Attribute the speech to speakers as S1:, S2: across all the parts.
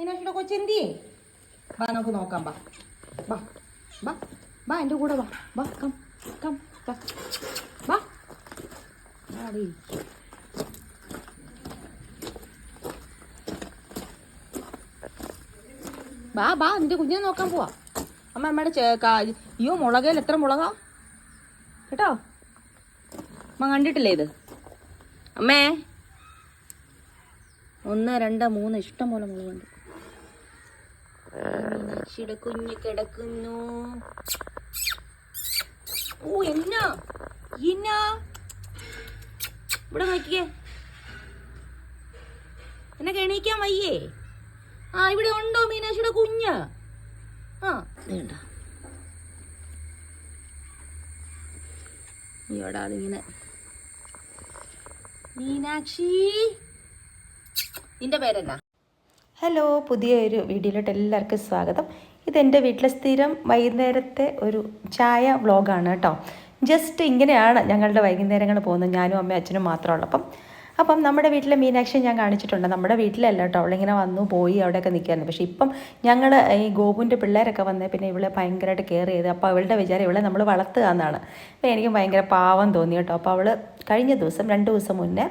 S1: മീനാക്ഷിയുടെ കൊച്ചെന്തിയേ? വാ നമുക്ക് നോക്കാം. ബാ ബാ ബാ ബാ എൻ്റെ കൂടെ വാ. വാ കം കം വാ വാ ആടി. ബാ ബാ നിന്റെ കുഞ്ഞിനെ നോക്കാൻ പോവാ. അമ്മയുടെ അയ്യോ മുളകയിൽ എത്ര മുളകാ കേട്ടോ. അമ്മ കണ്ടിട്ടില്ലേ ഇത്? അമ്മേ 1 2 3 ഇഷ്ടം പോലെ മുളകുണ്ട്. മീനാക്ഷിയുടെ കുഞ്ഞ് കിടക്കുന്നു. ഓ എന്നാ എന്നാ ഇവിടെ നോക്കിയേ. എന്നെ എണീക്കാൻ വയ്യേ? ആ ഇവിടെ ഉണ്ടോ മീനാക്ഷിയുടെ കുഞ്ഞ്? ആ വേണ്ട ഇവിടെ അതിങ്ങനെ. മീനാക്ഷി നിന്റെ പേരെന്നാ?
S2: ഹലോ, പുതിയൊരു വീഡിയോയിലോട്ട് എല്ലാവർക്കും സ്വാഗതം. ഇതെൻ്റെ വീട്ടിലെ സ്ഥിരം വൈകുന്നേരത്തെ ഒരു ചായ വ്ളോഗാണ് കേട്ടോ. ജസ്റ്റ് ഇങ്ങനെയാണ് ഞങ്ങളുടെ വൈകുന്നേരങ്ങൾ പോകുന്നത്, ഞാനും അമ്മയും അച്ഛനും മാത്രമുള്ളപ്പം. അപ്പം നമ്മുടെ വീട്ടിലെ മീനാക്ഷി ഞാൻ കാണിച്ചിട്ടുണ്ട്. നമ്മുടെ വീട്ടിലല്ല കേട്ടോ, അവളിങ്ങനെ വന്നു പോയി അവിടെയൊക്കെ നിൽക്കായിരുന്നു. പക്ഷേ ഇപ്പം ഞങ്ങൾ ഈ ഗോപുവിൻ്റെ പിള്ളേരൊക്കെ വന്നേ പിന്നെ ഇവളെ ഭയങ്കരമായിട്ട് കെയർ ചെയ്ത്. അപ്പോൾ അവളുടെ വിചാരം ഇവളെ നമ്മൾ വളർത്തുക എന്നാണ്. അപ്പോൾ എനിക്ക് ഭയങ്കര പാവം തോന്നി കേട്ടോ. അപ്പോൾ അവൾ കഴിഞ്ഞ ദിവസം 2 ദിവസം മുന്നേ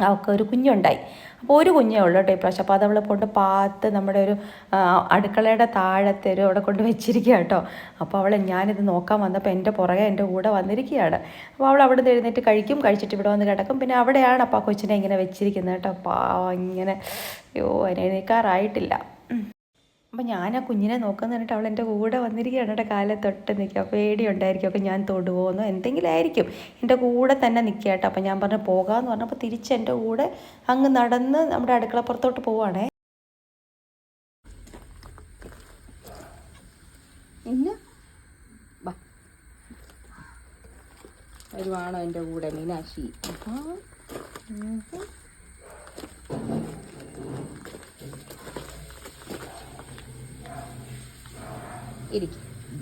S2: അവൾക്ക് ഒരു കുഞ്ഞുണ്ടായി. അപ്പോൾ ഒരു കുഞ്ഞേ ഉള്ളൂ കേട്ടോ ഇപ്രാവശ്യം. അപ്പോൾ അതവളെ കൊണ്ട് പാത്ത് നമ്മുടെ ഒരു അടുക്കളയുടെ താഴത്തെ ഒരു അവിടെ കൊണ്ട് വെച്ചിരിക്കുക കേട്ടോ. അപ്പോൾ ഞാനിത് നോക്കാൻ വന്നപ്പോൾ എൻ്റെ പുറകെ എൻ്റെ കൂടെ വന്നിരിക്കുകയാണ്. അപ്പോൾ അവൾ അവിടെ നിന്ന് എഴുന്നേറ്റ് കഴിച്ചിട്ട് ഇവിടെ വന്ന് കിടക്കും. പിന്നെ അവിടെയാണ് അപ്പോൾ ആ കൊച്ചിനെ ഇങ്ങനെ വെച്ചിരിക്കുന്നത് കേട്ടോ. ഇങ്ങനെ അയ്യോ എഴുന്നേൽക്കാറായിട്ടില്ല. അപ്പോൾ ഞാൻ ആ കുഞ്ഞിനെ നോക്കുന്ന കണ്ടിട്ട് അവൾ എൻ്റെ കൂടെ വന്നിരിക്കുകയാണ് കേട്ടോ. കാലെ തൊട്ട് നിൽക്കുക. പേടിയുണ്ടായിരിക്കും ഒക്കെ ഞാൻ തൊടുപോന്നോ എന്തെങ്കിലും ആയിരിക്കും. എൻ്റെ കൂടെ തന്നെ നിൽക്കുക കേട്ടോ. അപ്പോൾ ഞാൻ പറഞ്ഞു പോകാമെന്ന് പറഞ്ഞപ്പോൾ തിരിച്ച് എൻ്റെ കൂടെ അങ്ങ് നടന്ന് നമ്മുടെ അടുക്കളപ്പുറത്തോട്ട് പോവാണേ.
S1: ഇന്ന് വരുവാണോ എൻ്റെ കൂടെ മീനാക്ഷി?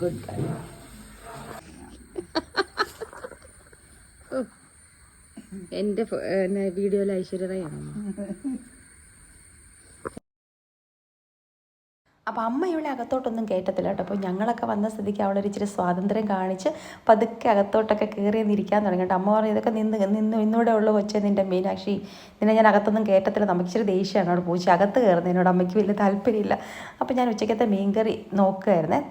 S1: Good girl. എൻ്റെ വീഡിയോയിൽ ഐശ്വര്യയാണ്.
S2: അപ്പോൾ അമ്മ ഇവളെ അകത്തോട്ടൊന്നും കയറ്റത്തില്ല കേട്ടോ. അപ്പോൾ ഞങ്ങളൊക്കെ വന്ന സ്ഥിതിക്ക് അവളൊരു ഇച്ചിരി സ്വാതന്ത്ര്യം കാണിച്ച് പതുക്കെ അകത്തോട്ടൊക്കെ കയറി നിൽക്കാൻ തുടങ്ങി കേട്ടോ. അമ്മ പറഞ്ഞു ഇതൊക്കെ ഇന്നൂടെ ഉള്ളു കൊച്ചേ നിൻ്റെ മീനാക്ഷി, നിന്നെ ഞാൻ അകത്തൊന്നും കയറ്റത്തില്ല. നമുക്ക് ഇച്ചിരി ദേഷ്യമാണ് അവിടെ പൂച്ച അകത്ത് കയറുന്നതിനോട് അമ്മയ്ക്ക് വലിയ താല്പര്യമില്ല. അപ്പോൾ ഞാൻ ഉച്ചക്കത്തെ മീൻകറി നോക്കുമായിരുന്നേ.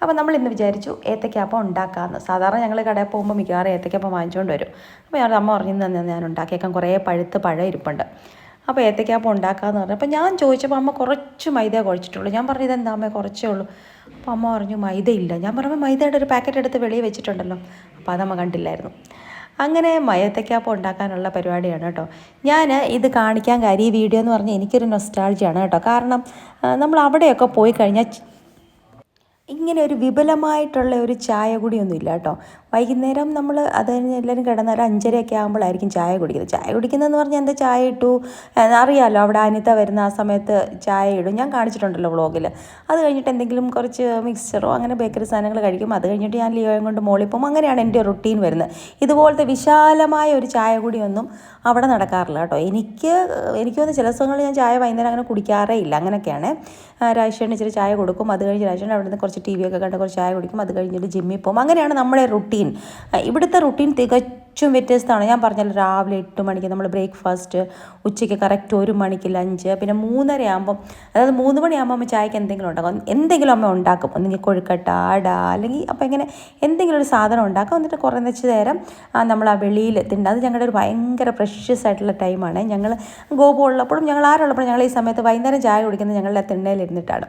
S2: അപ്പോൾ നമ്മൾ ഇന്ന് വിചാരിച്ചു ഏത്തയ്ക്കാപ്പം ഉണ്ടാക്കാമെന്ന്. സാധാരണ ഞങ്ങൾ കടയിൽ പോകുമ്പോൾ മിക്കവാറും ഏത്തയ്ക്കാപ്പം വാങ്ങിച്ചുകൊണ്ട് വരും. അപ്പോൾ അമ്മ പറഞ്ഞു ഞാൻ ഉണ്ടാക്കിയേക്കാം, കുറേ പഴം ഇരിപ്പുണ്ട്. അപ്പോൾ ഏത്തയ്ക്കാപ്പം ഉണ്ടാക്കാമെന്ന് പറഞ്ഞു. അപ്പോൾ ഞാൻ ചോദിച്ചപ്പോൾ അമ്മ കുറച്ച് മൈദ കുഴച്ചിട്ടുള്ളൂ. ഞാൻ പറഞ്ഞു ഇതെന്താ അമ്മ കുറച്ചേ ഉള്ളൂ. അപ്പോൾ അമ്മ പറഞ്ഞു മൈദ ഇല്ല. ഞാൻ പറയുമ്പോൾ മൈദയുടെ ഒരു പാക്കറ്റ് എടുത്ത് വെളിയിൽ വെച്ചിട്ടുണ്ടല്ലോ. അപ്പോൾ അതമ്മ കണ്ടില്ലായിരുന്നു. അങ്ങനെ ഏത്തയ്ക്കാപ്പം ഉണ്ടാക്കാനുള്ള പരിപാടിയാണ് കേട്ടോ. ഞാൻ ഇത് കാണിക്കാൻ കാര്യം ഈ വീഡിയോ എന്ന് പറഞ്ഞാൽ എനിക്കൊരു നൊസ്റ്റാൾജിയാണ് കേട്ടോ. കാരണം നമ്മൾ അവിടെയൊക്കെ പോയി കഴിഞ്ഞാൽ ഇങ്ങനെ ഒരു വിപുലമായിട്ടുള്ള ഒരു ചായ കുടിയൊന്നും ഇല്ല കേട്ടോ. വൈകുന്നേരം നമ്മൾ അത് കഴിഞ്ഞ് എല്ലാവരും കിടന്നൊരു 5:30 ആകുമ്പോഴായിരിക്കും ചായ കുടിക്കുന്നത്. ചായ കുടിക്കുന്നതെന്ന് പറഞ്ഞാൽ എന്താ ചായ ഇട്ടു അറിയാമല്ലോ. അവിടെ അനിത വരുന്ന ആ സമയത്ത് ചായ ഇടും, ഞാൻ കാണിച്ചിട്ടുണ്ടല്ലോ വ്ളോഗിൽ. അത് കഴിഞ്ഞിട്ട് എന്തെങ്കിലും കുറച്ച് മിക്സ്ചറോ അങ്ങനെ ബേക്കറി സാധനങ്ങൾ കഴിക്കും. അത് കഴിഞ്ഞിട്ട് ഞാൻ ലിയോയും കൊണ്ട് മോളിൽ പോകും. അങ്ങനെയാണ് എൻ്റെ റുട്ടീൻ വരുന്നത്. ഇതുപോലത്തെ വിശാലമായ ഒരു ചായ കുടിയൊന്നും അവിടെ നടക്കാറില്ല കേട്ടോ. എനിക്ക് തോന്നുന്നു ചില ദിവസങ്ങളിൽ ഞാൻ ചായ വൈകുന്നേരം അങ്ങനെ കുടിക്കാറേ ഇല്ല. അങ്ങനെയൊക്കെയാണ്. രാജേഷിന് ഇച്ചിരി ചായ കൊടുക്കും. അത് കഴിഞ്ഞ് രാജേഷിന് അവിടെ നിന്ന് കുറച്ച് TV ഒക്കെ കണ്ട് കുറച്ച് ചായ കുടിക്കും. അത് കഴിഞ്ഞിട്ട് ജിമ്മിൽ പോകും. അങ്ങനെയാണ് നമ്മുടെ റുട്ടീൻ. ഇവിടുത്തെ റുട്ടീൻ തികച്ചും വ്യത്യസ്തമാണ്. ഞാൻ പറഞ്ഞല്ലോ രാവിലെ 8 മണിക്ക് നമ്മൾ ബ്രേക്ക്ഫാസ്റ്റ്, ഉച്ചയ്ക്ക് കറക്റ്റ് 1 മണിക്ക് ലഞ്ച്, പിന്നെ 3:30 ആകുമ്പം അതായത് 3 മണിയാകുമ്പോൾ അമ്മ ചായക്ക് എന്തെങ്കിലും ഉണ്ടാക്കും. എന്തെങ്കിലും അമ്മ ഉണ്ടാക്കും. ഒന്നെങ്കിൽ കൊഴുക്കട്ട, അട, അല്ലെങ്കിൽ അപ്പോൾ ഇങ്ങനെ എന്തെങ്കിലും ഒരു സാധനം ഉണ്ടാക്കും. എന്നിട്ട് കുറേ നേരം നമ്മൾ ആ വെളിയിൽ തിണ്ട്. അത് ഞങ്ങളുടെ ഒരു ഭയങ്കര പ്രഷ്യസ് ആയിട്ടുള്ള ടൈമാണ്. ഞങ്ങൾ ഗോപു ഉള്ളപ്പോഴും ഞങ്ങൾ ആരുള്ളപ്പോഴും ഞങ്ങൾ ഈ സമയത്ത് വൈകുന്നേരം ചായ കുടിക്കുന്നത് ഞങ്ങളുടെ തിണ്ണയിലിരുന്നിട്ടാണ്.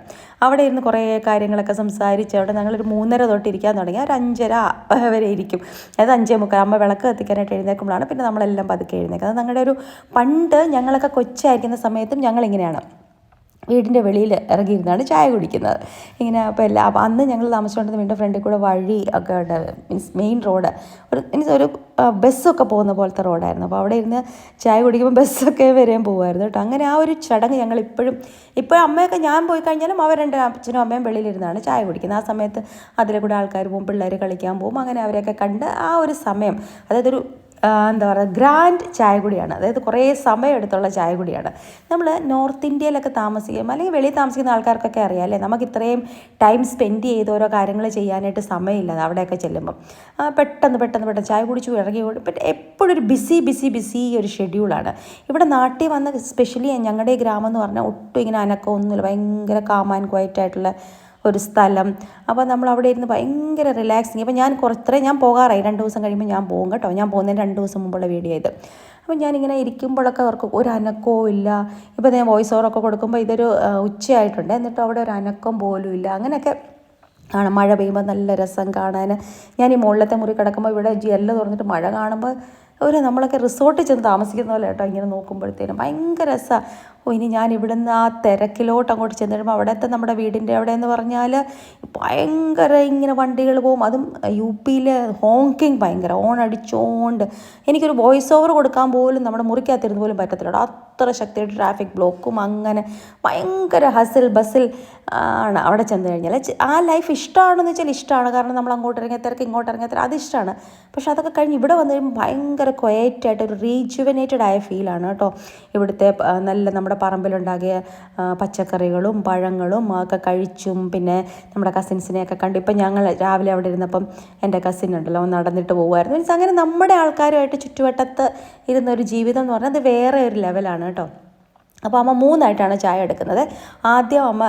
S2: അവിടെ ഇരുന്ന് കുറേ കാര്യങ്ങളൊക്കെ സംസാരിച്ച് അവിടെ ഞങ്ങളൊരു 3:30 തൊട്ട് ഇരിക്കാൻ തുടങ്ങി. ഒരു 5:30 വരെ ഇരിക്കും. അതായത് 5:45 അമ്മ വിളക്ക് കത്തിക്കാനായിട്ട് എഴുന്നേൽക്കുമ്പോഴാണ് പിന്നെ നമ്മളെല്ലാം പതുക്കെ എഴുന്നേൽക്കുന്നത്. അത് ഞങ്ങളുടെ ഒരു പണ്ട് ഞങ്ങളൊക്കെ കൊച്ചായിരിക്കുന്ന സമയത്തും ഞങ്ങളിങ്ങനെയാണ് വീടിൻ്റെ വെളിയിൽ ഇറങ്ങിയിരുന്നാണ് ചായ കുടിക്കുന്നത്. ഇങ്ങനെ അപ്പോൾ അന്ന് ഞങ്ങൾ താമസിച്ചുകൊണ്ടിരുന്ന വീടിൻ്റെ ഫ്രണ്ടിൽ കൂടെ വഴി ഒക്കെ ഉണ്ട്. മീൻസ് മെയിൻ റോഡ് ഒരു ബസ്സൊക്കെ പോകുന്ന പോലത്തെ റോഡായിരുന്നു. അപ്പോൾ അവിടെ ഇരുന്ന് ചായ കുടിക്കുമ്പോൾ ബസ്സൊക്കെ വരെയും പോകുമായിരുന്നു കേട്ടോ. അങ്ങനെ ആ ഒരു ചടങ്ങ് ഞങ്ങൾ ഇപ്പോൾ അമ്മയൊക്കെ ഞാൻ പോയി കഴിഞ്ഞാലും അവരുടെ അച്ഛനും അമ്മയും വെളിയിലിരുന്നാണ് ചായ കുടിക്കുന്നത്. ആ സമയത്ത് അതിലെ കൂടെ ആൾക്കാർ പോകും, പിള്ളേർ കളിക്കാൻ പോകും. അങ്ങനെ അവരെയൊക്കെ കണ്ട് ആ ഒരു സമയം, അതായത് ഒരു എന്താ പറയുക ഗ്രാൻഡ് ചായ കുടിയാണ്. അതായത് കുറേ സമയം എടുത്തുള്ള ചായ കുടിയാണ്. നമ്മൾ നോർത്ത് ഇന്ത്യയിലൊക്കെ താമസിക്കും അല്ലെങ്കിൽ വെളിയിൽ താമസിക്കുന്ന ആൾക്കാർക്കൊക്കെ അറിയാം അല്ലേ, നമുക്ക് ഇത്രയും ടൈം സ്പെൻഡ് ചെയ്ത് ഓരോ കാര്യങ്ങൾ ചെയ്യാനായിട്ട് സമയമില്ല അവിടെയൊക്കെ ചെല്ലുമ്പം. പെട്ടെന്ന് ചായ കുടിച്ചു ഇറങ്ങി എപ്പോഴും ഒരു ബിസി ഒരു ഷെഡ്യൂളാണ്. ഇവിടെ നാട്ടിൽ വന്ന് സ്പെഷ്യലി ഞങ്ങളുടെ ഈ ഗ്രാമം എന്ന് പറഞ്ഞാൽ ഒട്ടും ഇങ്ങനെ അനക്കമൊന്നുമില്ല, ഭയങ്കര കാം ആൻഡ് ക്വയറ്റ് ആയിട്ടുള്ള ഒരു സ്ഥലം. അപ്പോൾ നമ്മൾ അവിടെ ഇരുന്ന് ഭയങ്കര റിലാക്സിങ്. അപ്പോൾ ഞാൻ പോകാറായി 2 ദിവസം കഴിയുമ്പോൾ ഞാൻ പോകും കേട്ടോ. ഞാൻ പോകുന്നതിന് 2 ദിവസം മുമ്പുള്ള വീഡിയോ ഇത്. അപ്പോൾ ഞാനിങ്ങനെ ഇരിക്കുമ്പോഴൊക്കെ അവർക്ക് ഒരു അനക്കവും ഇല്ല. ഇപ്പോൾ ഞാൻ വോയിസ് ഓവറൊക്കെ കൊടുക്കുമ്പോൾ ഇതൊരു ഉച്ചയായിട്ടുണ്ട്, എന്നിട്ട് അവിടെ ഒരു അനക്കം പോലും ഇല്ല. അങ്ങനെയൊക്കെ ആണ്. മഴ പെയ്യുമ്പോൾ നല്ല രസം കാണാൻ. ഞാൻ ഈ മുകളിലത്തെ മുറി കിടക്കുമ്പോൾ ഇവിടെ ജനൽ തുറന്നിട്ട് മഴ കാണുമ്പോൾ നമ്മളൊക്കെ റിസോർട്ടിൽ ചെന്ന് താമസിക്കുന്ന പോലെ കേട്ടോ. ഇങ്ങനെ നോക്കുമ്പോഴത്തേനും ഭയങ്കര രസമാണ്. ഇനി ഞാൻ ഇവിടുന്ന് ആ തിരക്കിലോട്ട് അങ്ങോട്ട് ചെന്ന് കഴിയുമ്പോൾ അവിടുത്തെ നമ്മുടെ വീടിൻ്റെ അവിടെ എന്ന് പറഞ്ഞാൽ ഭയങ്കര ഇങ്ങനെ വണ്ടികൾ പോകും. അതും UP-യിൽ ഹോങ്കിങ് ഭയങ്കര, ഓൺ അടിച്ചോണ്ട് എനിക്കൊരു വോയിസ് ഓവർ കൊടുക്കാൻ പോലും നമ്മുടെ മുറിക്കകത്തിരുന്ന് പോലും പറ്റത്തില്ല. അത്ര ശക്തിയായിട്ട് ട്രാഫിക് ബ്ലോക്കും അങ്ങനെ ഭയങ്കര ഹസിൽ ബസിൽ ആണ് അവിടെ ചെന്ന് കഴിഞ്ഞാൽ. ആ ലൈഫ് ഇഷ്ടമാണെന്ന് വെച്ചാൽ ഇഷ്ടമാണ്, കാരണം നമ്മൾ അങ്ങോട്ട് ഇറങ്ങിയ തിരക്ക് ഇങ്ങോട്ട് ഇറങ്ങിയ തിരക്ക് അത് ഇഷ്ടമാണ്. പക്ഷെ അതൊക്കെ കഴിഞ്ഞ് ഇവിടെ വന്നു കഴിയുമ്പോൾ ഭയങ്കര ക്വയറ്റായിട്ട് ഒരു റീജുവനേറ്റഡ് ആയ ഫീലാണ് കേട്ടോ. ഇവിടുത്തെ നല്ല നമ്മുടെ പറമ്പിലുണ്ടാകിയ പച്ചക്കറികളും പഴങ്ങളും ഒക്കെ കഴിച്ചും പിന്നെ നമ്മുടെ കസിൻസിനെയൊക്കെ കണ്ടു. ഇപ്പം ഞങ്ങൾ രാവിലെ അവിടെ ഇരുന്നപ്പം എൻ്റെ കസിൻ ഉണ്ടല്ലോ നടന്നിട്ട് പോകുമായിരുന്നു. മീൻസ് അങ്ങനെ നമ്മുടെ ആൾക്കാരുമായിട്ട് ചുറ്റുവട്ടത്ത് ഇരുന്നൊരു ജീവിതം എന്ന് പറഞ്ഞാൽ അത് വേറെ ഒരു ലെവലാണ് കേട്ടോ. അപ്പോൾ അമ്മ 3 ചായ എടുക്കുന്നത്. ആദ്യം അമ്മ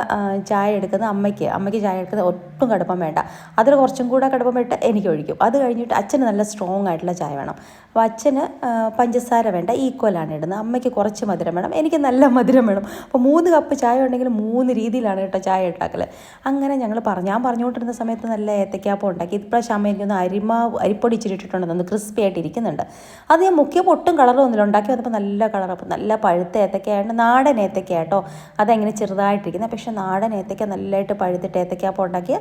S2: ചായ എടുക്കുന്നത് അമ്മയ്ക്ക് ചായ എടുക്കുന്നത് ഒട്ടും കടുപ്പം വേണ്ട, അതിൽ കുറച്ചും കൂടെ കടുപ്പം ഇട്ട് എനിക്ക് ഒഴിക്കും. അത് കഴിഞ്ഞിട്ട് അച്ഛന് നല്ല സ്ട്രോങ് ആയിട്ടുള്ള ചായ വേണം. അപ്പോൾ അച്ഛന് പഞ്ചസാര വേണ്ട, ഈക്വലാണ് ഇടുന്നത്. അമ്മയ്ക്ക് കുറച്ച് മധുരം വേണം, എനിക്ക് നല്ല മധുരം വേണം. അപ്പോൾ 3 കപ്പ് ചായ ഉണ്ടെങ്കിൽ 3 രീതിയിലാണ് കേട്ടോ ചായ ഉണ്ടാക്കൽ. അങ്ങനെ ഞാൻ പറഞ്ഞുകൊണ്ടിരുന്ന സമയത്ത് നല്ല ഏത്തയ്ക്കാപ്പം ഉണ്ടാക്കി. ഇപ്രാവശ്യം അമ്മ എനിക്കൊന്ന് അരിപ്പൊടി ഇച്ചിരി ഇട്ടിട്ടുണ്ടെന്ന് ക്രിസ്പി ആയിട്ട് ഇരിക്കുന്നുണ്ട്. അത് ഞാൻ മുക്കിയപ്പോൾ ഒട്ടും കളറൊന്നുമില്ല, ഉണ്ടാക്കി വന്നപ്പോൾ നല്ല കളർ, നല്ല പഴുത്ത ഏത്തയ്ക്കായിട്ട് നാടൻ ഏത്തയ്ക്ക കേട്ടോ. അതെങ്ങനെ ചെറുതായിട്ടിരിക്കുന്നത്, പക്ഷേ നാടൻ ഏത്തയ്ക്ക നല്ലതായിട്ട് പഴുത്തിട്ട് ഏത്തയ്ക്കാപ്പം ഉണ്ടാക്കിയ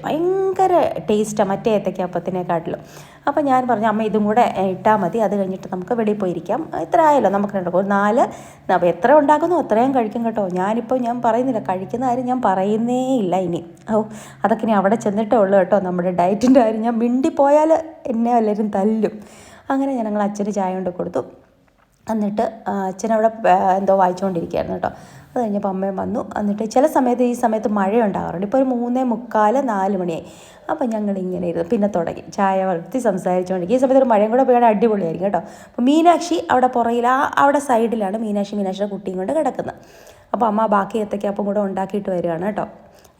S2: ഭയങ്കര ടേസ്റ്റാണ് മറ്റേ ഏത്തയ്ക്കാപ്പത്തിനെക്കാട്ടിലും. അപ്പോൾ ഞാൻ പറഞ്ഞു അമ്മ ഇതും കൂടെ ഇട്ടാൽ മതി, അത് കഴിഞ്ഞിട്ട് നമുക്ക് വെളിയിൽ പോയിരിക്കാം. ഇത്ര ആയല്ലോ നമുക്ക് 4 അപ്പോൾ എത്ര ഉണ്ടാക്കുന്നു അത്രയും കഴിക്കും കേട്ടോ. ഞാൻ പറയുന്നില്ല, കഴിക്കുന്ന കാര്യം ഞാൻ പറയുന്നേ ഇല്ല ഇനി. അതൊക്കെ ഇനി അവിടെ ചെന്നിട്ടേ ഉള്ളൂ കേട്ടോ. നമ്മുടെ ഡയറ്റിൻ്റെ കാര്യം ഞാൻ മിണ്ടിപ്പോയാൽ എന്നെ എല്ലാവരും തല്ലും. അങ്ങനെ ഞങ്ങൾ അച്ഛന് ചായ കൊണ്ട് കൊടുത്തു. എന്നിട്ട് അച്ഛനവിടെ എന്തോ വായിച്ചുകൊണ്ടിരിക്കുകയായിരുന്നു കേട്ടോ. അത് കഴിഞ്ഞപ്പോൾ അമ്മയും വന്നു. എന്നിട്ട് ചില സമയത്ത് ഈ സമയത്ത് മഴ ഉണ്ടാകാറുണ്ട്. ഇപ്പോൾ ഒരു 3:45 4 മണിയായി. അപ്പോൾ ഞങ്ങളിങ്ങനെ ഇരുന്നു പിന്നെ തുടങ്ങി ചായ വളർത്തി സംസാരിച്ചുകൊണ്ടിരിക്കും. ഈ സമയത്ത് ഒരു മഴയും കൂടെ പോയാൽ അടിപൊളിയായിരിക്കും കേട്ടോ. അപ്പോൾ മീനാക്ഷി അവിടെ പുറകിൽ അവിടെ സൈഡിലാണ് മീനാക്ഷിയുടെ കുട്ടിയും കൊണ്ട് കിടക്കുന്നത്. അപ്പോൾ അമ്മ ബാക്കി ഏത്തയ്ക്കാപ്പം കൂടെ ഉണ്ടാക്കിയിട്ട് വരികയാണ് കേട്ടോ.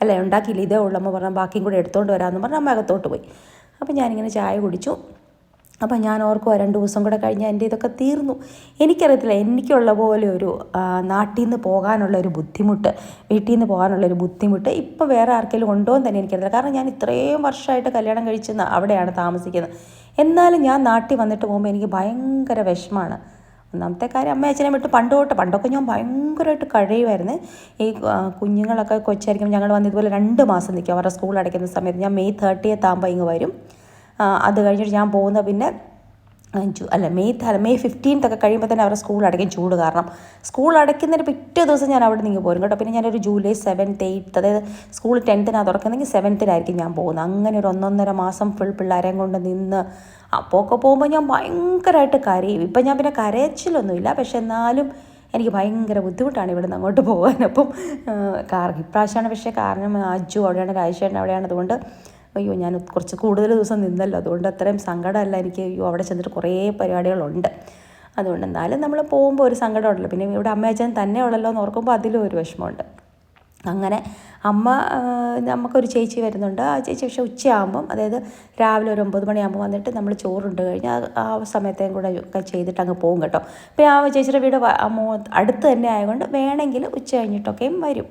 S2: അല്ല ഉണ്ടാക്കിയില്ല, ഇതേ ഉള്ളൂ. അമ്മ പറഞ്ഞാൽ ബാക്കിയും കൂടെ എടുത്തുകൊണ്ട് വരാമെന്ന് പറഞ്ഞാൽ അമ്മ അകത്തോട്ട് പോയി. അപ്പോൾ ഞാനിങ്ങനെ ചായ കുടിച്ചു. അപ്പം ഞാൻ ഓർക്കുമോ 2 ദിവസം കൂടെ കഴിഞ്ഞാൽ എൻ്റെ ഇതൊക്കെ തീർന്നു. എനിക്കറിയത്തില്ല, എനിക്കുള്ള പോലെ ഒരു നാട്ടിൽ നിന്ന് പോകാനുള്ളൊരു ബുദ്ധിമുട്ട്, വീട്ടിൽ നിന്ന് പോകാനുള്ളൊരു ബുദ്ധിമുട്ട് ഇപ്പം വേറെ ആർക്കെങ്കിലും ഉണ്ടോ എന്ന് തന്നെ എനിക്കറിയില്ല. കാരണം ഞാൻ ഇത്രയും വർഷമായിട്ട് കല്യാണം കഴിച്ച് അവിടെയാണ് താമസിക്കുന്നത്. എന്നാലും ഞാൻ നാട്ടിൽ വന്നിട്ട് പോകുമ്പോൾ എനിക്ക് ഭയങ്കര വിഷമമാണ്. ഒന്നാമത്തെ കാര്യം അമ്മ അച്ഛനെ വിട്ട് പണ്ടൊക്കെ ഞാൻ ഭയങ്കരമായിട്ട് കഴിയുമായിരുന്നു. ഈ കുഞ്ഞുങ്ങളൊക്കെ കൊച്ചായിരിക്കും ഞങ്ങൾ വന്ന് ഇതുപോലെ 2 മാസം നിൽക്കും. അവരുടെ സ്കൂൾ അടയ്ക്കുന്ന സമയത്ത് ഞാൻ May 30th ആകുമ്പോൾ ഇങ്ങ് വരും. അത് കഴിഞ്ഞിട്ട് ഞാൻ പോകുന്ന പിന്നെ May 15th ഒക്കെ കഴിയുമ്പോൾ തന്നെ അവരുടെ സ്കൂൾ അടയ്ക്കും, ചൂട് കാരണം. സ്കൂൾ അടയ്ക്കുന്നതിന് പിറ്റേ ദിവസം ഞാൻ അവിടെ നിന്ന് പോകും കേട്ടോ. പിന്നെ ഞാനൊരു July 7th 8th, അതായത് സ്കൂൾ 10th തുറക്കുന്നെങ്കിൽ 7th ഞാൻ പോകുന്നത്. അങ്ങനെ ഒരു 1.5 മാസം ഫുൾ പിള്ളേരെയും കൊണ്ട് നിന്ന് അപ്പോഴൊക്കെ പോകുമ്പോൾ ഞാൻ ഭയങ്കരമായിട്ട് കരയും. ഇപ്പം ഞാൻ പിന്നെ കരച്ചിലൊന്നുമില്ല, പക്ഷെ എന്നാലും എനിക്ക് ഭയങ്കര ബുദ്ധിമുട്ടാണ് ഇവിടെ നിന്ന് അങ്ങോട്ട് പോകാൻ. അപ്പം ഇപ്രാവശ്യമാണ് പക്ഷേ കാരണം അജ്ജു അവിടെയാണ്, രാജേഷേട്ടൻ അവിടെയാണ്. അതുകൊണ്ട് ഞാൻ കുറച്ച് കൂടുതൽ ദിവസം നിന്നല്ലോ, അതുകൊണ്ട് അത്രയും സങ്കടമല്ല എനിക്ക്. അവിടെ ചെന്നിട്ട് കുറേ പരിപാടികളുണ്ട്. അതുകൊണ്ട് എന്നാലും നമ്മൾ പോകുമ്പോൾ ഒരു സങ്കടമുണ്ടല്ലോ. പിന്നെ ഇവിടെ അമ്മയച്ഛൻ തന്നെ ഉള്ളല്ലോ എന്ന് ഓർക്കുമ്പോൾ അതിലും ഒരു വിഷമമുണ്ട്. അങ്ങനെ നമുക്കൊരു ചേച്ചി വരുന്നുണ്ട്. ആ ചേച്ചി പക്ഷേ ഉച്ചയാകുമ്പം, അതായത് രാവിലെ ഒരു 9 മണിയാകുമ്പോൾ വന്നിട്ട് നമ്മൾ ചോറുണ്ട് കഴിഞ്ഞാൽ ആ സമയത്തേയും കൂടെ ഒക്കെ ചെയ്തിട്ട് അങ്ങ് പോകും കേട്ടോ. പിന്നെ ആ ചേച്ചിയുടെ വീട് അടുത്ത് തന്നെ ആയതുകൊണ്ട് വേണമെങ്കിൽ ഉച്ച കഴിഞ്ഞിട്ടൊക്കെയും വരും.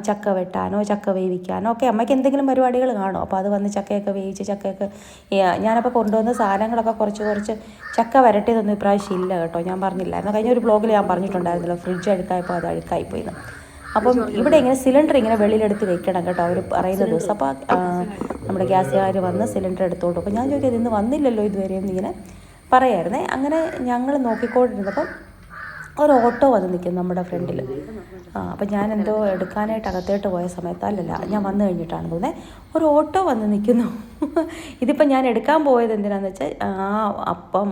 S2: ചക്ക വെട്ടാനോ ചക്ക വേവിക്കാനോ ഒക്കെ അമ്മയ്ക്ക് എന്തെങ്കിലും പരിപാടികൾ കാണും. അപ്പോൾ അത് വന്ന് ചക്കയൊക്കെ വേവിച്ച് ഞാനപ്പോൾ കൊണ്ടുവന്ന സാധനങ്ങളൊക്കെ കുറച്ച് ചക്ക വരട്ടിയതൊന്നും ഇപ്രാവശ്യം ഇല്ല കേട്ടോ. ഞാൻ പറഞ്ഞില്ലായിരുന്നു, കഴിഞ്ഞ ഒരു ബ്ലോഗിൽ ഞാൻ പറഞ്ഞിട്ടുണ്ടായിരുന്നല്ലോ, ഫ്രിഡ്ജ് അഴുക്കായപ്പോൾ അത് അഴുക്കായിപ്പോയിന്ന്. അപ്പം ഇവിടെ ഇങ്ങനെ സിലിണ്ടർ ഇങ്ങനെ വെളിയിലെടുത്ത് വെക്കണം കേട്ടോ അവർ പറയുന്ന ദിവസം. അപ്പോൾ നമ്മുടെ ഗ്യാസുകാർ വന്ന് സിലിണ്ടർ എടുത്തോണ്ട്. അപ്പോൾ ഞാൻ ചോദിച്ചത് ഇന്ന് വന്നില്ലല്ലോ ഇതുവരെ എന്നിങ്ങനെ പറയായിരുന്നേ. അങ്ങനെ ഞങ്ങൾ നോക്കിക്കൊണ്ടിരുന്നപ്പം ഒരു ഓട്ടോ വന്ന് നിൽക്കും നമ്മുടെ ഫ്രണ്ടിൽ. അപ്പം ഞാൻ എന്തോ എടുക്കാനായിട്ട് അകത്തോട്ട് പോയ സമയത്ത്, അല്ലല്ല, ഞാൻ വന്നു കഴിഞ്ഞിട്ടാണ് തോന്നുന്നത്, ഒരു ഓട്ടോ വന്ന് നിൽക്കുന്നു. ഇതിപ്പോൾ ഞാൻ എടുക്കാൻ പോയത് എന്തിനാണെന്ന് വെച്ചാൽ അപ്പം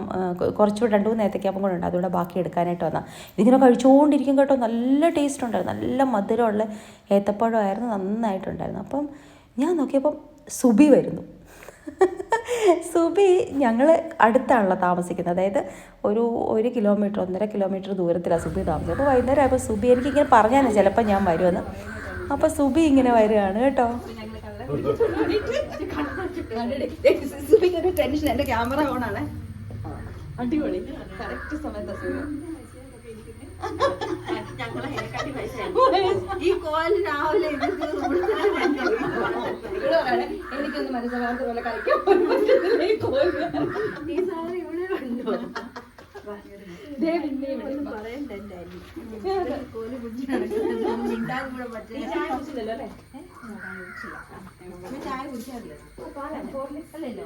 S2: കുറച്ചുകൂടെ 2-3 നേരത്തേക്ക് അപ്പം കൂടെ ഉണ്ട്, അതുകൂടെ ബാക്കി എടുക്കാനായിട്ട് വന്നാൽ. ഇതിങ്ങനെ കഴിച്ചുകൊണ്ടിരിക്കും കേട്ടോ. നല്ല ടേസ്റ്റ് ഉണ്ടായിരുന്നു, നല്ല മധുരമുള്ള ഏത്തപ്പഴമായിരുന്നു, നന്നായിട്ടുണ്ടായിരുന്നു. അപ്പം ഞാൻ നോക്കിയപ്പം സുബി വരുന്നു. സുബി ഞങ്ങൾ അടുത്താണല്ലോ താമസിക്കുന്നത്, അതായത് ഒരു 1 കിലോമീറ്റർ 1.5 കിലോമീറ്റർ ദൂരത്തിലാണ് സുബി താമസിച്ചത്. അപ്പോൾ വൈകുന്നേരം ആയപ്പോൾ സുബി എനിക്കിങ്ങനെ പറഞ്ഞാൽ ചിലപ്പോൾ ഞാൻ വരുമെന്ന്. അപ്പോൾ സുബി ഇങ്ങനെ വരികയാണ് കേട്ടോ.
S1: ടെൻഷൻ, എൻ്റെ ക്യാമറ ഓണാണ്. അടിപൊളി, കറക്റ്റ് സമയത്ത് ഈ കോല് രാവിലെ എനിക്കൊന്ന് മനസ്സിലാകാത്ത പോലെ കളിക്കാൻ പറ്റുന്നില്ല. ഈ കോല് ഈ സാധനം ഇവിടെ കണ്ടോ? കോല് പിടിച്ചിട്ടാൻ കൂടെ പറ്റില്ല. ചായ കുടിച്ചില്ലല്ലോ അല്ലേ? ചായ കുടിക്കാറില്ല. അല്ലല്ലോ,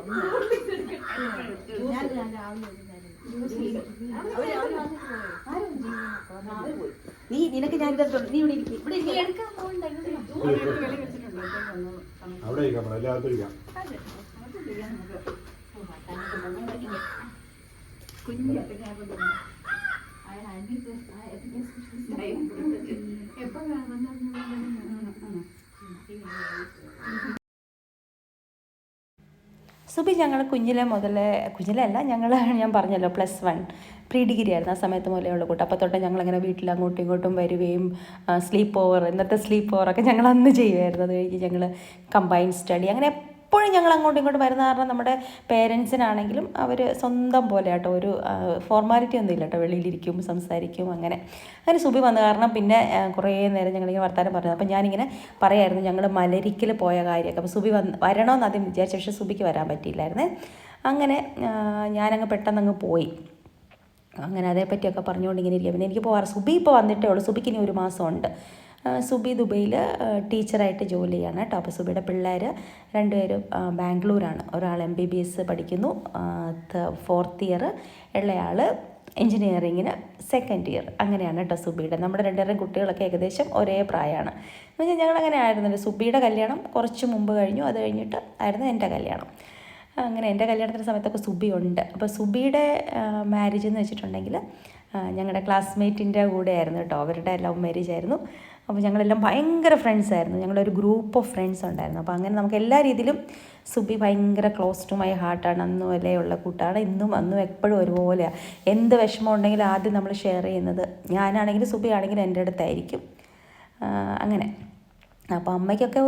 S1: ഞാൻ രാവിലെ നീ നിനക്ക് ഞാൻ നീ ഇവിടെ ഇരിക്കും.
S2: സുബി ഞങ്ങൾ കുഞ്ഞിലെ അല്ല, ഞാൻ പറഞ്ഞല്ലോ +1 പ്രീ ഡിഗ്രി ആയിരുന്നു ആ സമയത്ത് മുതലേ ഉള്ള കൂട്ടം. അപ്പോൾ തൊട്ട് ഞങ്ങളങ്ങനെ വീട്ടിൽ അങ്ങോട്ടും ഇങ്ങോട്ടും വരികയും സ്ലീപ്പ് ഓവറൊക്കെ ഞങ്ങൾ അന്ന് ചെയ്യുമായിരുന്നു. അത് കഴിഞ്ഞ് ഞങ്ങൾ കമ്പൈൻ സ്റ്റഡി, അങ്ങനെ എപ്പോഴും ഞങ്ങൾ അങ്ങോട്ടും ഇങ്ങോട്ടും വരുന്ന കാരണം നമ്മുടെ പേരൻസിനാണെങ്കിലും അവർ സ്വന്തം പോലെ കേട്ടോ, ഒരു ഫോർമാലിറ്റി ഒന്നും ഇല്ല കേട്ടോ, വെളിയിലിരിക്കും, സംസാരിക്കും. അങ്ങനെ സുബി വന്ന കാരണം പിന്നെ കുറേ നേരം ഞങ്ങളിങ്ങനെ വർത്താനം പറഞ്ഞത്. അപ്പം ഞാനിങ്ങനെ പറയായിരുന്നു ഞങ്ങൾ മലരിക്കൽ പോയ കാര്യമൊക്കെ. അപ്പോൾ സുബി വരണമെന്ന് ആദ്യം വിചാരിച്ചു, പക്ഷേ സുബിക്ക് വരാൻ പറ്റിയില്ലായിരുന്നേ. അങ്ങനെ ഞാനങ്ങ് പെട്ടെന്നങ്ങ് പോയി. അങ്ങനെ അതേപ്പറ്റിയൊക്കെ പറഞ്ഞുകൊണ്ട് ഇങ്ങനെ ഇരിക്കുക. പിന്നെ എനിക്ക് പോകാറ്, സുബി ഇപ്പോൾ വന്നിട്ടേ ഉള്ളൂ, സുബിക്ക് ഇനി 1 മാസമുണ്ട്. സുബി ദുബൈയിൽ ടീച്ചറായിട്ട് ജോലി ചെയ്യാണ് കേട്ടോ. അപ്പോൾ സുബിയുടെ പിള്ളേർ 2 പേരും ബാംഗ്ലൂരാണ്. ഒരാൾ MBBS പഠിക്കുന്നു, 4th ഇയർ, ഇളയാൾ എൻജിനീയറിങ്ങിന് 2nd ഇയർ. അങ്ങനെയാണ് കേട്ടോ സുബിയുടെ. നമ്മുടെ 2 കുട്ടികളൊക്കെ ഏകദേശം ഒരേ പ്രായമാണ്. എന്ന് വെച്ചാൽ ഞങ്ങളങ്ങനെ ആയിരുന്നല്ലോ. സുബിയുടെ കല്യാണം കുറച്ച് മുമ്പ് കഴിഞ്ഞു, അത് കഴിഞ്ഞിട്ട് ആയിരുന്നു എൻ്റെ കല്യാണം. അങ്ങനെ എൻ്റെ കല്യാണത്തിൻ്റെ സമയത്തൊക്കെ സുബി ഉണ്ട്. അപ്പോൾ സുബിയുടെ മാരേജ് എന്ന് വെച്ചിട്ടുണ്ടെങ്കിൽ ഞങ്ങളുടെ ക്ലാസ്മേറ്റിൻ്റെ കൂടെ ആയിരുന്നു കേട്ടോ. അവരുടെ ലവ് മാരേജ് ആയിരുന്നു. അപ്പോൾ ഞങ്ങളെല്ലാം ഭയങ്കര ഫ്രണ്ട്സായിരുന്നു, ഞങ്ങളൊരു ഗ്രൂപ്പ് ഓഫ് ഫ്രണ്ട്സ് ഉണ്ടായിരുന്നു. അപ്പോൾ അങ്ങനെ നമുക്ക് എല്ലാ രീതിയിലും സുബി ഭയങ്കര ക്ലോസ് ടു മൈ ഹാർട്ടാണ്. അന്നും വരെയുള്ള കൂട്ടാണ്, ഇന്നും അന്നും എപ്പോഴും ഒരുപോലെയാണ്. എന്ത് വിഷമം ഉണ്ടെങ്കിലും ആദ്യം നമ്മൾ ഷെയർ ചെയ്യുന്നത്, ഞാനാണെങ്കിലും സുബി ആണെങ്കിലും എൻ്റെ അടുത്തായിരിക്കും. അങ്ങനെ അപ്പോൾ അമ്മയ്ക്കൊക്കെ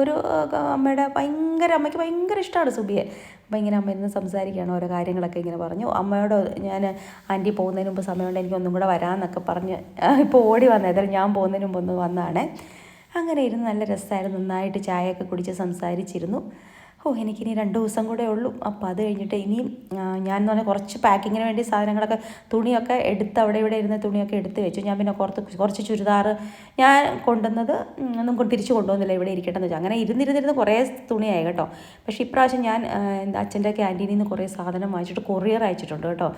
S2: അമ്മയ്ക്ക് ഭയങ്കര ഇഷ്ടമാണ് സുബിയെ. അപ്പോൾ ഇങ്ങനെ അമ്മ ഇന്ന് സംസാരിക്കുകയാണ്, ഓരോ കാര്യങ്ങളൊക്കെ ഇങ്ങനെ പറഞ്ഞു. അമ്മയോട് ഞാൻ ആൻറ്റി പോകുന്നതിന് മുമ്പ് സമയമുണ്ട്, എനിക്കൊന്നും കൂടെ വരാമെന്നൊക്കെ പറഞ്ഞ് ഇപ്പോൾ ഓടി വന്നത്. ഏതായാലും ഞാൻ പോകുന്നതിന് മുമ്പ് ഒന്ന് വന്നതാണ്. അങ്ങനെ ഇരുന്ന് നല്ല രസമായിരുന്നു, നന്നായിട്ട് ചായയൊക്കെ കുടിച്ച് സംസാരിച്ചിരുന്നു. എനിക്കിനി 2 ദിവസം കൂടെ ഉള്ളൂ. അപ്പോൾ അത് കഴിഞ്ഞിട്ട് ഇനിയും ഞാൻ എന്ന് പറഞ്ഞാൽ കുറച്ച് പാക്കിങ്ങിന് വേണ്ടി സാധനങ്ങളൊക്കെ, തുണിയൊക്കെ എടുത്ത് അവിടെ ഇവിടെ ഇരുന്ന തുണിയൊക്കെ എടുത്ത് വെച്ചു. ഞാൻ പിന്നെ കുറച്ച് ചുരിദാർ ഞാൻ കൊണ്ടുവന്നത് ഒന്നും തിരിച്ച് കൊണ്ടുവന്നില്ല, ഇവിടെ ഇരിക്കട്ടെ എന്ന് വെച്ചാൽ. അങ്ങനെ ഇരുന്നിരുന്നിരുന്ന് കുറേ തുണിയായി കേട്ടോ. പക്ഷേ ഇപ്രാവശ്യം ഞാൻ അച്ഛൻ്റെ ക്യാൻറ്റീനിൽ നിന്ന് കുറേ സാധനം വാങ്ങിച്ചിട്ട് കൊറിയർ അയച്ചിട്ടുണ്ട് കേട്ടോ.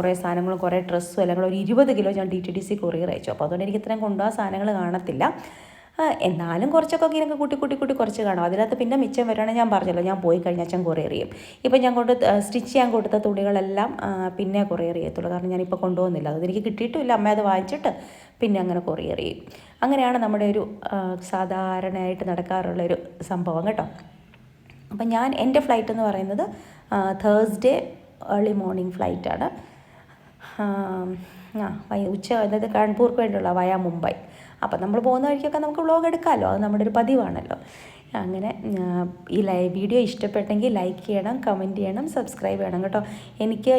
S2: കുറേ സാധനങ്ങളും കുറേ ഡ്രസ്സും എല്ലാം കൂടെ ഒരു 20 കിലോ ഞാൻ DTDC കൊറിയർ അയച്ചു. അപ്പോൾ അതുകൊണ്ട് എനിക്ക് ഇത്രയും കൊണ്ടുപോകാൻ സാധനങ്ങൾ കാണത്തില്ല. എന്നാലും കുറച്ചൊക്കെ ഇങ്ങനെ കൂട്ടി കുറച്ച് കാണും. അതിനകത്ത് പിന്നെ മിച്ചം വരികയാണെങ്കിൽ ഞാൻ പറഞ്ഞല്ലോ, ഞാൻ പോയി കഴിഞ്ഞാൽ അച്ഛൻ കൊറിയർ ചെയ്യും. ഇപ്പം ഞാൻ സ്റ്റിച്ച് ചെയ്യാൻ കൊടുത്ത തുണികളെല്ലാം പിന്നെ കൊറിയർ ചെയ്യത്തുള്ളൂ, കാരണം ഞാനിപ്പോൾ കൊണ്ടുപോകുന്നില്ല. അതെനിക്ക് കിട്ടിയിട്ടുമില്ല. അമ്മ അത് വാങ്ങിച്ചിട്ട് പിന്നെ അങ്ങനെ കൊറിയർ ചെയ്യും. അങ്ങനെയാണ് നമ്മുടെ ഒരു സാധാരണയായിട്ട് നടക്കാറുള്ളൊരു സംഭവം കേട്ടോ. അപ്പം എൻ്റെ ഫ്ലൈറ്റ് എന്ന് പറയുന്നത് തേഴ്സ്ഡേ ഏർലി മോർണിംഗ് ഫ്ലൈറ്റാണ്. അതായത് കാൺപൂർക്ക് വേണ്ടിയുള്ള വയ മുംബൈ. അപ്പം നമ്മൾ പോകുന്ന വഴിക്കൊക്കെ നമുക്ക് വ്ളോഗ് എടുക്കാമല്ലോ, അത് നമ്മുടെ ഒരു പതിവാണല്ലോ. അങ്ങനെ ഈ വീഡിയോ ഇഷ്ടപ്പെട്ടെങ്കിൽ ലൈക്ക് ചെയ്യണം, കമൻറ്റ് ചെയ്യണം, സബ്സ്ക്രൈബ് ചെയ്യണം കേട്ടോ.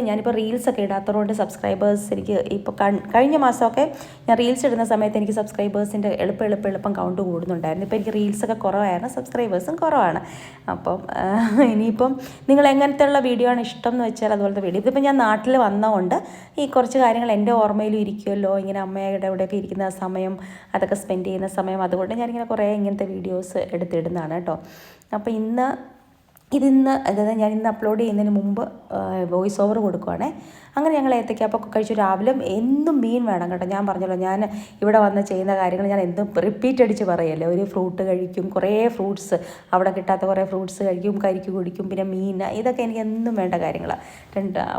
S2: ഞാനിപ്പോൾ റീൽസൊക്കെ ഇടാത്തതുകൊണ്ട് സബ്സ്ക്രൈബേഴ്സ് എനിക്ക് ഇപ്പോൾ കഴിഞ്ഞ മാസമൊക്കെ ഞാൻ റീൽസ് ഇടുന്ന സമയത്ത് എനിക്ക് സബ്സ്ക്രൈബേഴ്സിൻ്റെ എളുപ്പം കൗണ്ട് കൂടുന്നുണ്ടായിരുന്നു. ഇപ്പോൾ എനിക്ക് റീൽസൊക്കെ കുറവായിരുന്നു, സബ്സ്ക്രൈബേഴ്സും കുറവാണ്. അപ്പം ഇനിയിപ്പം നിങ്ങൾ എങ്ങനത്തെ ഉള്ള വീഡിയോ ആണ് ഇഷ്ടം എന്ന് വെച്ചാൽ അതുപോലത്തെ വീഡിയോ. ഇതിപ്പോൾ ഞാൻ നാട്ടിൽ വന്നതുകൊണ്ട് ഈ കുറച്ച് കാര്യങ്ങൾ എൻ്റെ ഓർമ്മയിലും ഇരിക്കുമല്ലോ, ഇങ്ങനെ അമ്മയുടെ ഇവിടെയൊക്കെ ഇരിക്കുന്ന സമയം, അതൊക്കെ സ്പെൻഡ് ചെയ്യുന്ന സമയം, അതുകൊണ്ട് ഞാനിങ്ങനെ കുറേ ഇങ്ങനത്തെ വീഡിയോസ് എടുത്തിടുന്നതാണ് കേട്ടോ. അപ്പോൾ ഇന്ന് അതായത് ഞാൻ ഇന്ന് അപ്ലോഡ് ചെയ്യുന്നതിന് മുമ്പ് വോയിസ് ഓവർ കൊടുക്കുവാണേ. അങ്ങനെ ഞങ്ങൾ ഏത്തയ്ക്കാപ്പൊക്കെ കഴിച്ചു. രാവിലെ എന്നും മീൻ വേണം കേട്ടോ. ഞാൻ പറഞ്ഞല്ലോ, ഞാൻ ഇവിടെ വന്ന് ചെയ്യുന്ന കാര്യങ്ങൾ ഞാൻ എന്തും റിപ്പീറ്റ് അടിച്ച് പറയല്ലേ. ഒരു ഫ്രൂട്ട് കഴിക്കും, കുറേ ഫ്രൂട്ട്സ്, അവിടെ കിട്ടാത്ത കുറേ ഫ്രൂട്ട്സ് കഴിക്കും, കരിക്ക് കുടിക്കും, പിന്നെ മീൻ, ഇതൊക്കെ എനിക്ക് എന്നും വേണ്ട കാര്യങ്ങളാണ്.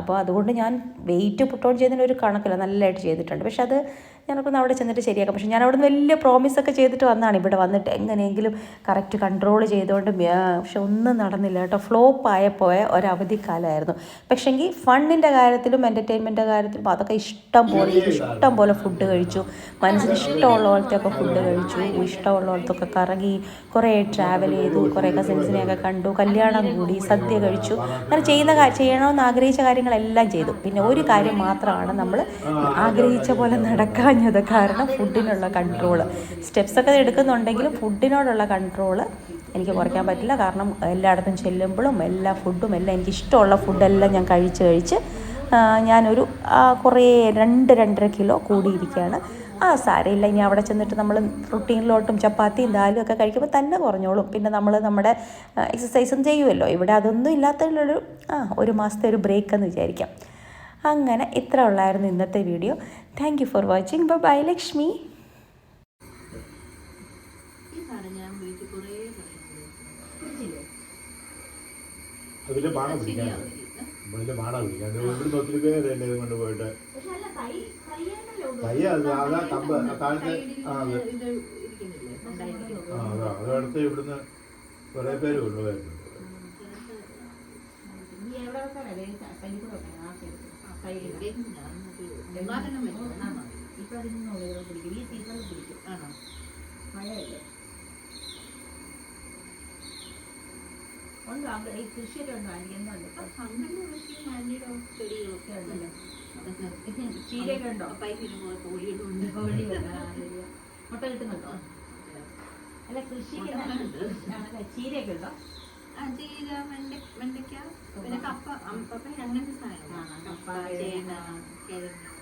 S2: അപ്പോൾ അതുകൊണ്ട് ഞാൻ വെയിറ്റ് പുട്ട് ഓൺ ചെയ്യുന്നതിന് ഒരു കണക്കില്ല, നല്ലതായിട്ട് ചെയ്തിട്ടുണ്ട്. പക്ഷെ അത് ഞാനൊക്കെ അവിടെ ചെന്നിട്ട് ശരിയാക്കാം. പക്ഷെ ഞാൻ അവിടെ നിന്ന് വലിയ പ്രോമിസൊക്കെ ചെയ്തിട്ട് വന്നതാണ്. ഇവിടെ വന്നിട്ട് എങ്ങനെയെങ്കിലും കറക്റ്റ് കൺട്രോൾ ചെയ്തുകൊണ്ട് പക്ഷെ ഒന്നും നടന്നില്ല കേട്ടോ. ഫ്ലോപ്പായപ്പോയ ഒരവധിക്കാലമായിരുന്നു. പക്ഷേങ്കിൽ ഫണ്ണിൻ്റെ കാര്യത്തിലും എൻ്റർടൈൻമെൻറ്റിൻ്റെ കാര്യത്തിലും അതൊക്കെ ഇഷ്ടം പോലെ ഫുഡ് കഴിച്ചു. മനസ്സിന് ഇഷ്ടമുള്ള പോലത്തെയൊക്കെ ഫുഡ് കഴിച്ചു, ഇഷ്ടമുള്ള പോലത്തൊക്കെ കറങ്ങി, കുറേ ട്രാവൽ ചെയ്തു, കുറേ കസിൻസിനെയൊക്കെ കണ്ടു, കല്യാണം കൂടി, സദ്യ കഴിച്ചു. അങ്ങനെ ചെയ്യണമെന്ന് ആഗ്രഹിച്ച കാര്യങ്ങളെല്ലാം ചെയ്തു. പിന്നെ ഒരു കാര്യം മാത്രമാണ് നമ്മൾ ആഗ്രഹിച്ച പോലെ നടക്കാഞ്ഞത്. കാരണം ഫുഡിനുള്ള കൺട്രോള്, സ്റ്റെപ്സൊക്കെ എടുക്കുന്നുണ്ടെങ്കിലും ഫുഡിനോടുള്ള കൺട്രോള് എനിക്ക് കുറയ്ക്കാൻ പറ്റില്ല. കാരണം എല്ലായിടത്തും ചെല്ലുമ്പോഴും എല്ലാ ഫുഡും എല്ലാം എനിക്കിഷ്ടമുള്ള ഫുഡെല്ലാം ഞാൻ കഴിച്ച് ഞാനൊരു കുറേ 2-2.5 കിലോ കൂടിയിരിക്കുകയാണ്. സാരമില്ല, ഇനി അവിടെ ചെന്നിട്ട് നമ്മൾ റൊട്ടീനിലോട്ടും ചപ്പാത്തിയും ദാലും ഒക്കെ കഴിക്കുമ്പോൾ തന്നെ കുറഞ്ഞോളും. പിന്നെ നമ്മൾ നമ്മുടെ എക്സസൈസും ചെയ്യുമല്ലോ. ഇവിടെ അതൊന്നും ഇല്ലാത്തതിലൊരു 1 മാസത്തെ ഒരു ബ്രേക്ക് എന്ന് വിചാരിക്കാം. അങ്ങനെ ഇത്ര ഉള്ളായിരുന്നു ഇന്നത്തെ video. Thank you for watching. Bye Lakshmi.
S3: അതിന്റെ ബാണം പിടിക്കാൻ ഇവിടുന്ന് ഒത്തിരി പേര് തന്നെ ഇത് കൊണ്ടുപോയിട്ട് തയ്യ അതാ കമ്പ് താഴത്തെ അതടുത്ത് ഇവിടുന്ന് കുറെ പേര് കൊണ്ടുപോയിട്ടുണ്ട്.
S1: കൃഷിയൊക്കെ ഉണ്ടോ? ചീരയൊക്കെ ഉണ്ടോ? മുട്ട കിട്ടുന്നുണ്ടോ? അല്ല, കൃഷി ചീരയൊക്കെ ഉണ്ടോ?
S4: ചീര, വെണ്ടയ്ക്ക, പിന്നെ കപ്പ, അങ്ങനത്തെ സാധനം, കപ്പ, ചേന, കിഴങ്ങ്.